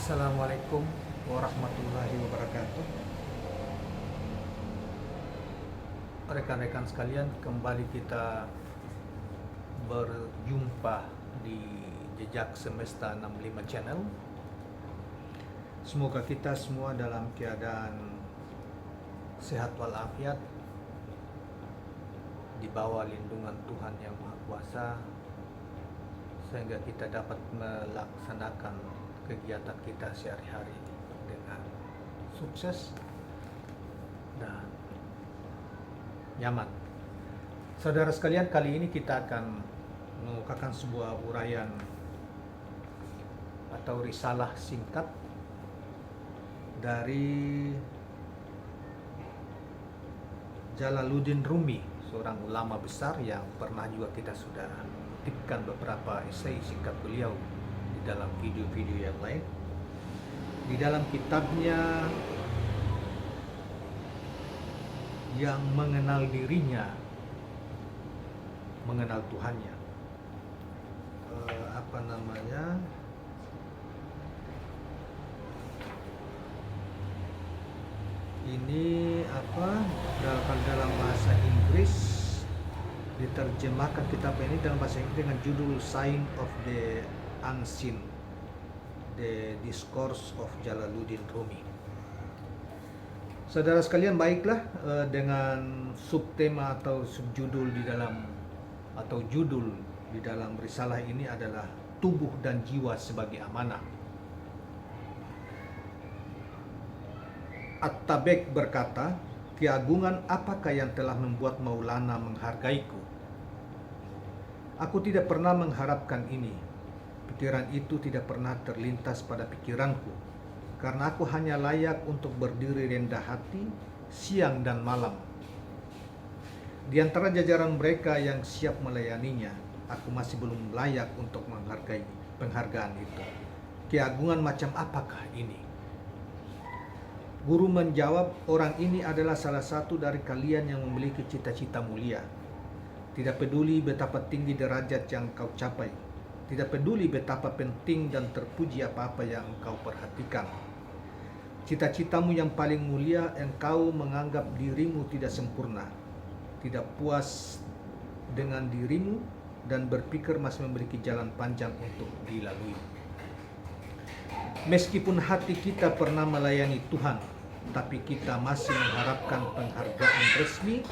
Assalamualaikum warahmatullahi wabarakatuh. Rekan-rekan sekalian, kembali kita berjumpa di Jejak Semesta 65 Channel. Semoga kita semua dalam keadaan sehat walafiat, di bawah lindungan Tuhan Yang Maha Kuasa, sehingga kita dapat melaksanakan kegiatan kita sehari-hari dengan sukses dan nyaman. Saudara sekalian, kali ini kita akan mengukakan sebuah uraian atau risalah singkat dari Jalaluddin Rumi, seorang ulama besar yang pernah juga kita sudah kutipkan beberapa esai singkat beliau di dalam video-video yang lain. Di dalam kitabnya yang mengenal dirinya, mengenal Tuhannya, ini dalam bahasa Inggris diterjemahkan kitab ini dalam bahasa Inggris dengan judul Sign of the Unseen, The Discourse of Jalaluddin Rumi. Saudara sekalian, baiklah, dengan subtema atau subjudul di dalam atau judul di dalam risalah ini adalah tubuh dan jiwa sebagai amanah. At-Tabek berkata, "Keagungan apakah yang telah membuat Maulana menghargaiku? Aku tidak pernah mengharapkan ini. Pikiran itu tidak pernah terlintas pada pikiranku, karena aku hanya layak untuk berdiri rendah hati siang dan malam. Di antara jajaran mereka yang siap melayaninya, aku masih belum layak untuk menghargai penghargaan itu. Keagungan macam apakah ini?" Guru menjawab, "Orang ini adalah salah satu dari kalian yang memiliki cita-cita mulia. Tidak peduli betapa tinggi derajat yang kau capai. Tidak peduli betapa penting dan terpuji apa-apa yang engkau perhatikan. Cita-citamu yang paling mulia, engkau menganggap dirimu tidak sempurna, tidak puas dengan dirimu, dan berpikir masih memiliki jalan panjang untuk dilalui. Meskipun hati kita pernah melayani Tuhan, tapi kita masih mengharapkan penghargaan resmi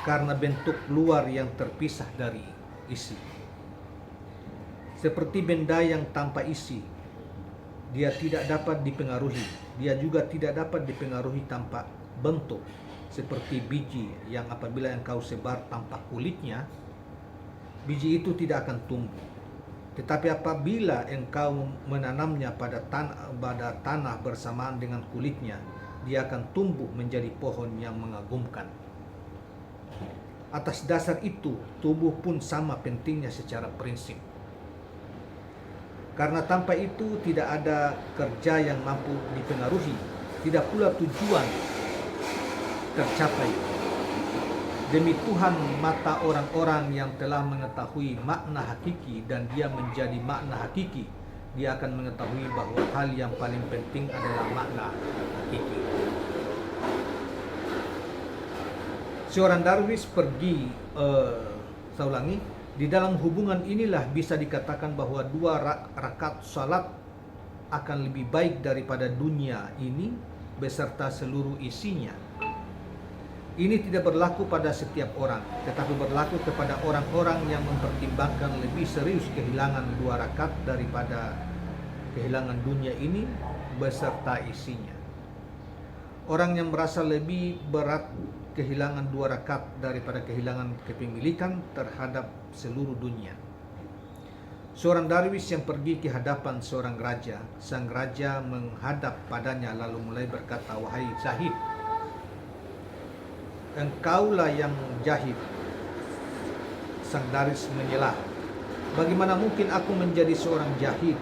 karena bentuk luar yang terpisah dari isi. Seperti benda yang tanpa isi, dia tidak dapat dipengaruhi. Dia juga tidak dapat dipengaruhi tanpa bentuk, seperti biji yang apabila engkau sebar tanpa kulitnya, biji itu tidak akan tumbuh. Tetapi apabila engkau menanamnya pada tanah bersamaan dengan kulitnya, dia akan tumbuh menjadi pohon yang mengagumkan. Atas dasar itu, tubuh pun sama pentingnya secara prinsip. Karena tanpa itu tidak ada kerja yang mampu dipengaruhi, tidak pula tujuan tercapai. Demi Tuhan, mata orang-orang yang telah mengetahui makna hakiki dan dia menjadi makna hakiki, dia akan mengetahui bahwa hal yang paling penting adalah makna hakiki." Seorang darwis pergi, saya ulangi, di dalam hubungan inilah bisa dikatakan bahwa 2 rakaat salat akan lebih baik daripada dunia ini beserta seluruh isinya. Ini tidak berlaku pada setiap orang, tetapi berlaku kepada orang-orang yang mempertimbangkan lebih serius kehilangan 2 rakaat daripada kehilangan dunia ini beserta isinya. Orang yang merasa lebih berat kehilangan 2 rakaat daripada kehilangan kepemilikan terhadap seluruh dunia. Seorang darwis yang pergi ke hadapan seorang raja, sang raja menghadap padanya lalu mulai berkata, "Wahai Zahid, engkaulah yang jahid." Sang darwis menyelah, "Bagaimana mungkin aku menjadi seorang jahid?"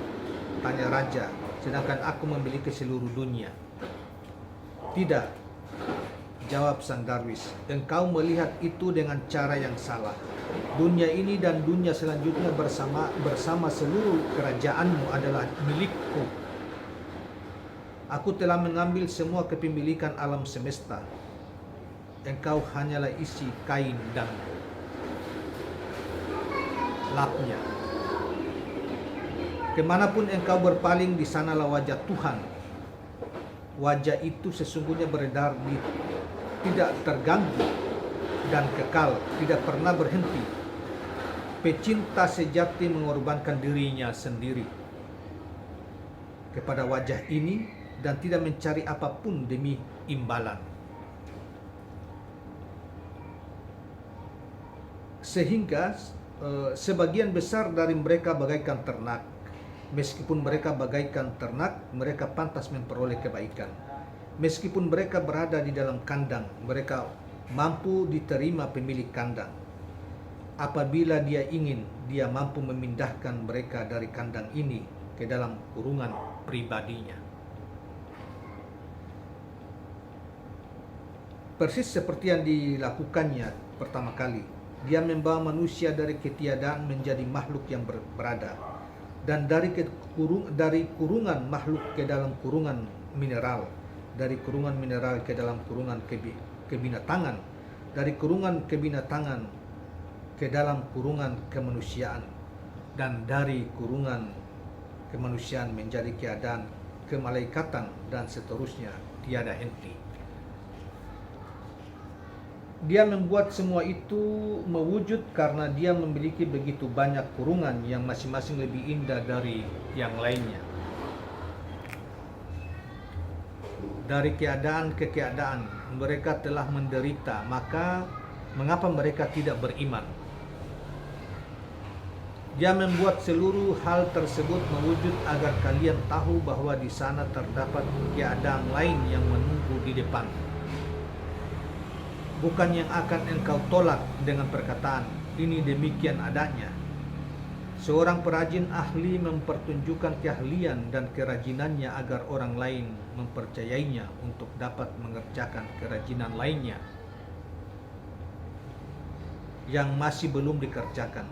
tanya raja, "sedangkan aku memiliki seluruh dunia." "Tidak," jawab sang darwis, "engkau melihat itu dengan cara yang salah. Dunia ini dan dunia selanjutnya bersama seluruh kerajaanmu adalah milikku Aku telah mengambil semua kepemilikan alam semesta. Engkau hanyalah isi kain dan lapnya. Kemanapun engkau berpaling, di sanalah wajah Tuhan. Wajah itu sesungguhnya beredar tidak terganggu dan kekal, tidak pernah berhenti. Pecinta sejati mengorbankan dirinya sendiri kepada wajah ini dan tidak mencari apapun demi imbalan. Sehingga sebagian besar dari mereka bagaikan ternak. Meskipun mereka bagaikan ternak, mereka pantas memperoleh kebaikan. Meskipun mereka berada di dalam kandang, mereka mampu diterima pemilik kandang. Apabila dia ingin, dia mampu memindahkan mereka dari kandang ini ke dalam kurungan pribadinya. Persis seperti yang dilakukannya pertama kali, dia membawa manusia dari ketiadaan menjadi makhluk yang berada, dan dari kurungan makhluk ke dalam kurungan mineral, dari kurungan mineral ke dalam kurungan kebinatangan, dari kurungan kebinatangan ke dalam kurungan kemanusiaan, dan dari kurungan kemanusiaan menjadi keadaan kemalaikatan, dan seterusnya tiada henti. Dia membuat semua itu mewujud karena dia memiliki begitu banyak kurungan yang masing-masing lebih indah dari yang lainnya. Dari keadaan ke keadaan mereka telah menderita, maka mengapa mereka tidak beriman? Dia membuat seluruh hal tersebut mewujud agar kalian tahu bahwa di sana terdapat keadaan lain yang menunggu di depan. Bukan yang akan engkau tolak dengan perkataan, ini demikian adanya. Seorang perajin ahli mempertunjukkan keahlian dan kerajinannya agar orang lain mempercayainya untuk dapat mengerjakan kerajinan lainnya yang masih belum dikerjakan.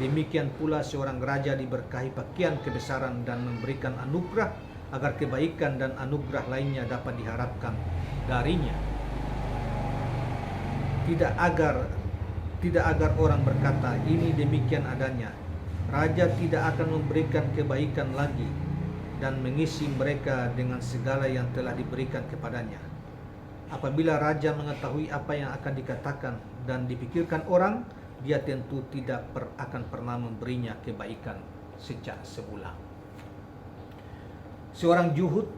Demikian pula seorang raja diberkahi pakaian kebesaran dan memberikan anugerah agar kebaikan dan anugerah lainnya dapat diharapkan darinya. Tidak agar orang berkata, ini demikian adanya. Raja tidak akan memberikan kebaikan lagi dan mengisi mereka dengan segala yang telah diberikan kepadanya. Apabila raja mengetahui apa yang akan dikatakan dan dipikirkan orang, dia tentu tidak akan pernah memberinya kebaikan sejak semula. Seorang juhud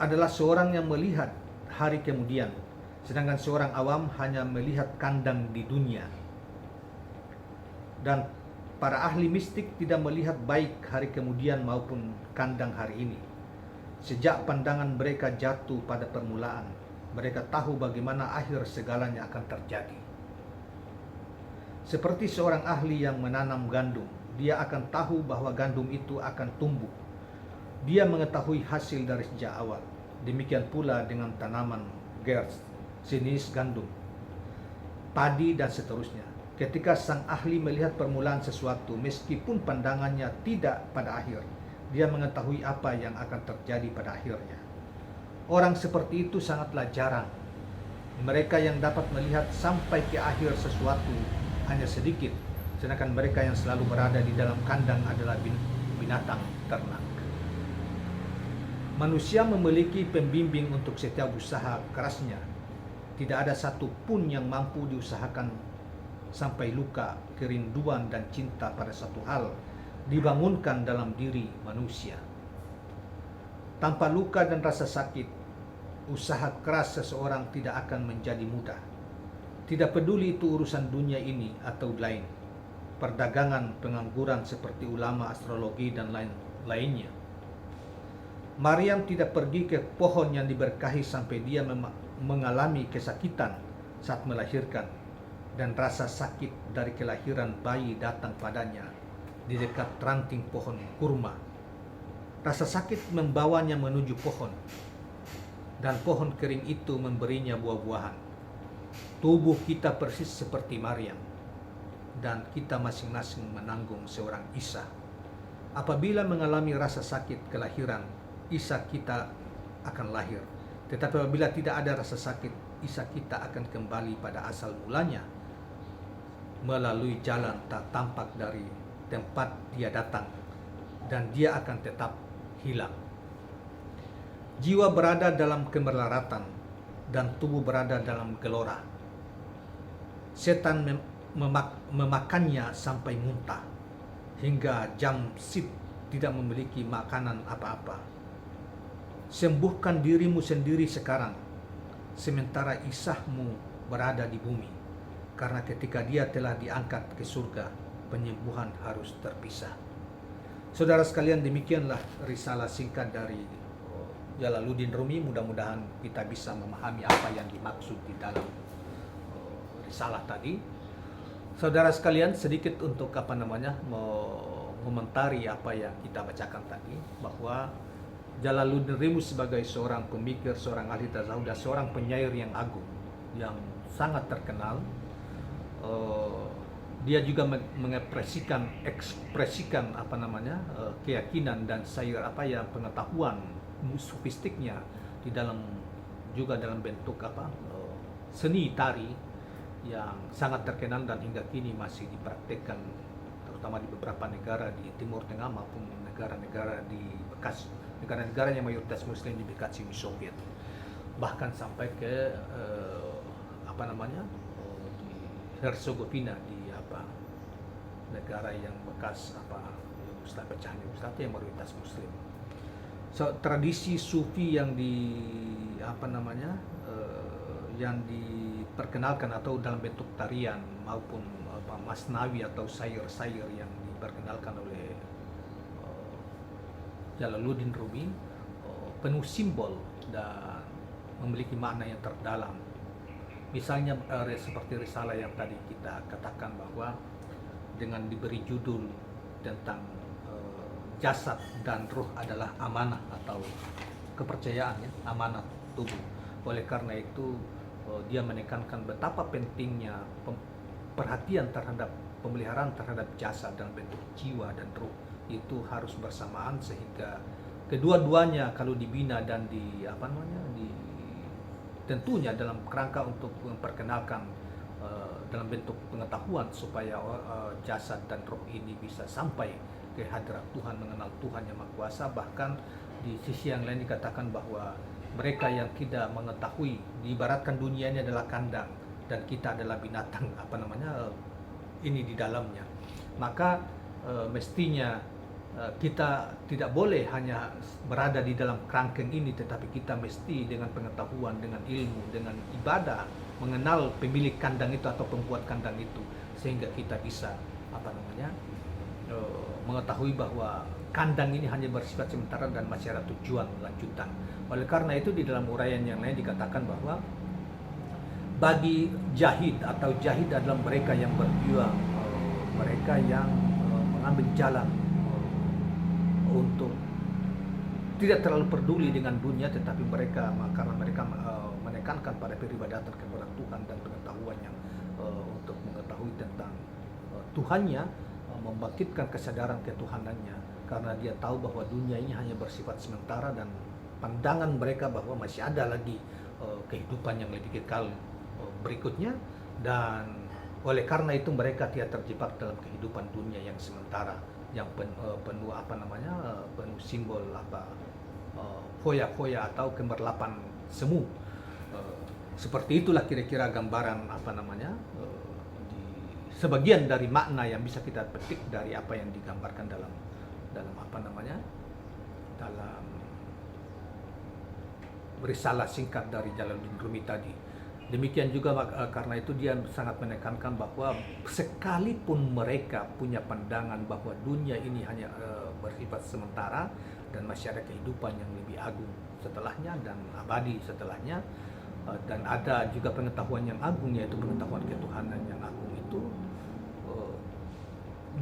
adalah seorang yang melihat hari kemudian, sedangkan seorang awam hanya melihat kandang di dunia. Dan para ahli mistik tidak melihat baik hari kemudian maupun kandang hari ini. Sejak pandangan mereka jatuh pada permulaan, mereka tahu bagaimana akhir segalanya akan terjadi. Seperti seorang ahli yang menanam gandum, dia akan tahu bahwa gandum itu akan tumbuh. Dia mengetahui hasil dari sejak awal. Demikian pula dengan tanaman gerst, jenis gandum, padi, dan seterusnya. Ketika sang ahli melihat permulaan sesuatu, meskipun pandangannya tidak pada akhir, dia mengetahui apa yang akan terjadi pada akhirnya. Orang seperti itu sangatlah jarang. Mereka yang dapat melihat sampai ke akhir sesuatu hanya sedikit, sedangkan mereka yang selalu berada di dalam kandang adalah binatang ternak. Manusia memiliki pembimbing untuk setiap usaha kerasnya. Tidak ada satu pun yang mampu diusahakan sampai luka, kerinduan, dan cinta pada satu hal dibangunkan dalam diri manusia. Tanpa luka dan rasa sakit, usaha keras seseorang tidak akan menjadi mudah. Tidak peduli itu urusan dunia ini atau lain, perdagangan, pengangguran seperti ulama, astrologi, dan lainnya. Maryam tidak pergi ke pohon yang diberkahi sampai dia mengalami kesakitan saat melahirkan, dan rasa sakit dari kelahiran bayi datang padanya di dekat ranting pohon kurma. Rasa sakit membawanya menuju pohon, dan pohon kering itu memberinya buah-buahan. Tubuh kita persis seperti Maryam, dan kita masing-masing menanggung seorang Isa. Apabila mengalami rasa sakit kelahiran, Isa kita akan lahir. Tetapi apabila tidak ada rasa sakit, Isa kita akan kembali pada asal mulanya, melalui jalan tak tampak dari tempat dia datang, dan dia akan tetap hilang. Jiwa berada dalam kemelaratan dan tubuh berada dalam gelora. Setan memakannya sampai muntah, hingga Jamsid tidak memiliki makanan apa-apa. Sembuhkan dirimu sendiri sekarang, sementara Isahmu berada di bumi, karena ketika dia telah diangkat ke surga, penyembuhan harus terpisah. Saudara sekalian, demikianlah risalah singkat dari Jalaluddin Rumi. Mudah-mudahan kita bisa memahami apa yang dimaksud di dalam risalah tadi. Saudara sekalian, sedikit untuk mengomentari apa yang kita bacakan tadi, bahwa Jalaluddin Rumi sebagai seorang pemikir, seorang ahli tasawuf, dan seorang penyair yang agung, yang sangat terkenal. Dia juga mengekspresikan keyakinan dan pengetahuan sofistiknya di dalam bentuk seni tari yang sangat terkenal dan hingga kini masih dipraktikkan, terutama di beberapa negara di Timur Tengah maupun negara-negara yang mayoritas Muslim di bekas Uni Soviet, bahkan sampai ke di Herzegovina, di negara yang bekas pecahan Yugoslavia yang mayoritas Muslim. Tradisi Sufi yang yang diperkenalkan atau dalam bentuk tarian maupun masnawi atau syair-syair yang diperkenalkan oleh Jalaluddin Rumi penuh simbol dan memiliki makna yang terdalam. Misalnya seperti risalah yang tadi kita katakan, bahwa dengan diberi judul tentang jasad dan ruh adalah amanah atau kepercayaan, amanah tubuh. Oleh karena itu dia menekankan betapa pentingnya perhatian terhadap pemeliharaan terhadap jasad dalam bentuk jiwa dan ruh itu harus bersamaan, sehingga kedua-duanya kalau dibina dan tentunya dalam kerangka untuk memperkenalkan dalam bentuk pengetahuan supaya jasad dan roh ini bisa sampai ke hadirat Tuhan, mengenal Tuhan yang Maha Kuasa. Bahkan di sisi yang lain dikatakan bahwa mereka yang tidak mengetahui, diibaratkan dunia ini adalah kandang dan kita adalah binatang ini di dalamnya. Maka mestinya kita tidak boleh hanya berada di dalam kerangkeng ini, tetapi kita mesti dengan pengetahuan, dengan ilmu, dengan ibadah mengenal pemilik kandang itu atau pembuat kandang itu, sehingga kita bisa mengetahui bahwa kandang ini hanya bersifat sementara dan masih ada tujuan lanjutan. Oleh karena itu di dalam uraian yang lain dikatakan bahwa bagi jahid adalah mereka yang berjuang, mereka yang mengambil jalan untuk tidak terlalu peduli dengan dunia, tetapi karena mereka menekankan pada peribadatan kepada Tuhan dan pengetahuan yang untuk mengetahui tentang Tuhannya, membangkitkan kesadaran ketuhanannya, karena dia tahu bahwa dunia ini hanya bersifat sementara dan pandangan mereka bahwa masih ada lagi kehidupan yang lebih kekal berikutnya, dan oleh karena itu mereka tidak terjebak dalam kehidupan dunia yang sementara yang penuh simbol foya-foya atau kemerlapan semu. Seperti itulah kira-kira gambaran sebagian dari makna yang bisa kita petik dari apa yang digambarkan dalam risalah singkat dari Jalaluddin Rumi tadi. Demikian juga karena itu dia sangat menekankan bahwa sekalipun mereka punya pandangan bahwa dunia ini hanya bersifat sementara dan masih ada kehidupan yang lebih agung setelahnya dan abadi setelahnya, dan ada juga pengetahuan yang agung, yaitu pengetahuan ketuhanan yang agung itu,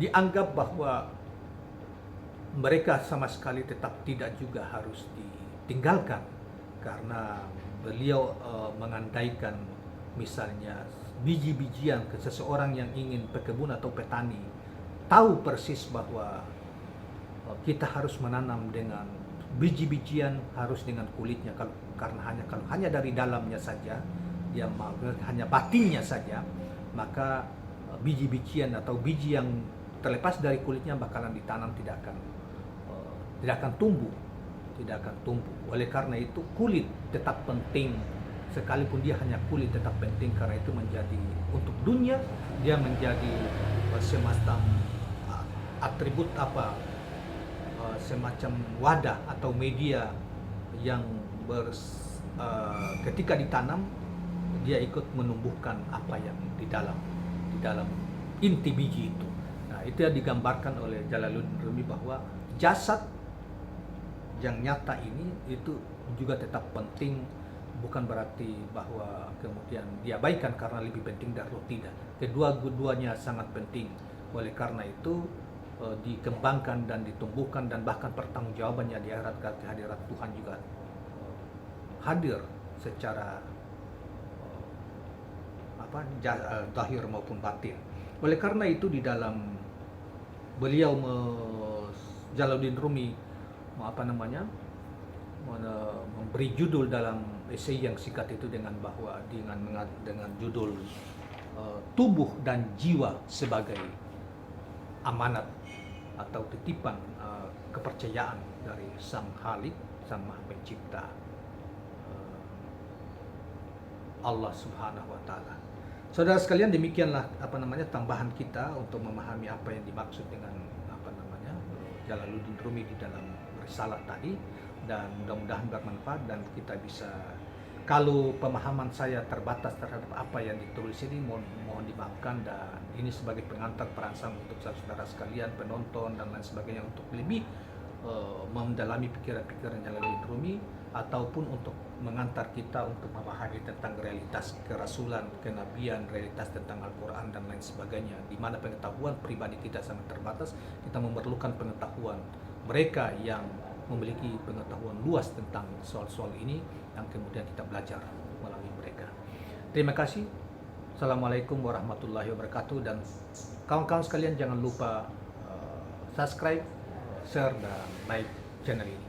dianggap bahwa mereka sama sekali tetap tidak juga harus ditinggalkan, karena beliau mengandaikan misalnya biji-bijian ke seseorang yang ingin berkebun atau petani tahu persis bahwa kita harus menanam dengan biji-bijian, harus dengan kulitnya. Kalau hanya dari dalamnya saja, dia hanya batinnya saja, maka biji-bijian atau biji yang terlepas dari kulitnya bakalan ditanam tidak akan tumbuh, Oleh karena itu kulit tetap penting, sekalipun dia hanya kulit tetap penting, karena itu menjadi untuk dunia dia menjadi semacam atribut semacam wadah atau media yang ketika ditanam dia ikut menumbuhkan apa yang di dalam inti biji itu. Nah, itu yang digambarkan oleh Jalaluddin Rumi, bahwa jasad yang nyata ini itu juga tetap penting, bukan berarti bahwa kemudian diabaikan karena lebih penting dari roh, tidak. Kedua-duanya sangat penting. Oleh karena itu dikembangkan dan ditumbuhkan, dan bahkan pertanggungjawabannya di akhirat kehadirat Tuhan juga hadir secara zahir maupun batin. Oleh karena itu di dalam beliau Jalaluddin Rumi memberi judul dalam esai yang singkat itu dengan judul tubuh dan jiwa sebagai amanat atau titipan kepercayaan dari Sang Khalik, Sang Maha Pencipta, Allah Subhanahu wa Ta'ala. Saudara sekalian, demikianlah tambahan kita untuk memahami apa yang dimaksud dengan Jalaluddin Rumi di dalam risalah tadi, dan mudah-mudahan bermanfaat, dan kita bisa, kalau pemahaman saya terbatas terhadap apa yang ditulis ini, mohon dimaafkan, dan ini sebagai pengantar perangsang untuk saudara sekalian, penonton dan lain sebagainya, untuk lebih mendalami pikiran-pikiran Jalaluddin Rumi, ataupun untuk mengantar kita untuk memahami tentang realitas kerasulan, kenabian, realitas tentang Al-Quran dan lain sebagainya, di mana pengetahuan pribadi kita sangat terbatas. Kita memerlukan pengetahuan mereka yang memiliki pengetahuan luas tentang soal-soal ini, yang kemudian kita belajar melalui mereka. Terima kasih. Assalamualaikum warahmatullahi wabarakatuh, dan kawan-kawan sekalian jangan lupa subscribe, share, dan like channel ini.